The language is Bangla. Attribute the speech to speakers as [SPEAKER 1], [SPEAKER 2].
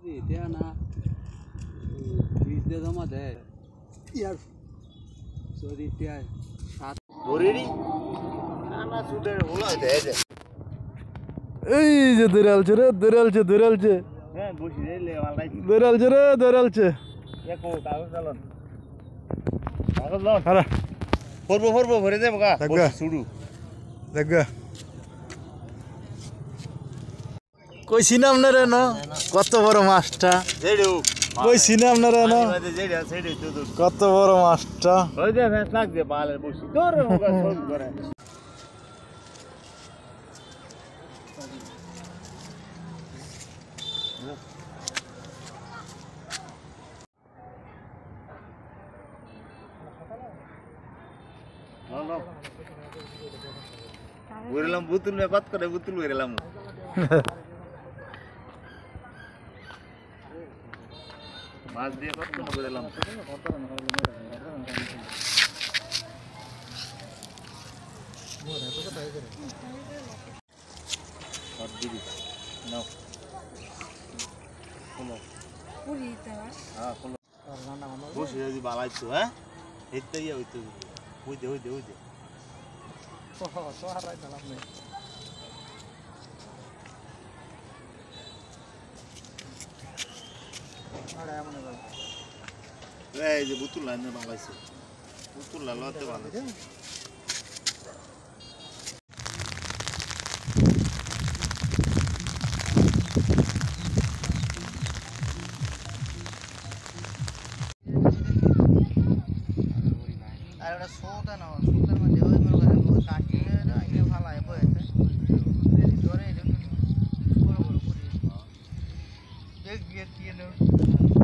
[SPEAKER 1] এটা না ফ্রিজে জমা দেয় ইয়ার সরি এটা সাত
[SPEAKER 2] ধরেনি না সুদের হলো দেয় দে
[SPEAKER 3] এই যে দরালছে
[SPEAKER 2] হ্যাঁ বসি রে মালাই
[SPEAKER 3] দরালছে
[SPEAKER 2] একো কাগজ চালন কাগজ লন
[SPEAKER 3] আরে
[SPEAKER 2] ফরবো ভরে দেব গা
[SPEAKER 3] দেখগা।
[SPEAKER 2] বসি শুরু
[SPEAKER 3] দেখা কইছিলাম না রে না কত বড় মাছটা
[SPEAKER 2] যেড়ু
[SPEAKER 3] কইছিলাম না রে না
[SPEAKER 2] যেড়া সেড়ে তো
[SPEAKER 3] কত বড় মাছটা
[SPEAKER 2] ওই দে ফেস লাগছে বালের বসি তোর হোগা সব করে Burilam butul me pat kore butul burilam. Mas dia pat kore burilam. No. Hello. Ah, hello. Bos jadi balai tu, eh? Itu ya itu. Ude.
[SPEAKER 3] soharai dalam nih ada yang mana
[SPEAKER 2] Eh, je butul lah ni balai tu. Butul lah lot balai.
[SPEAKER 1] ada soda na soda में देव में वो काटी ना ये वाला है वो है जोरे बोलो पूरी एक ये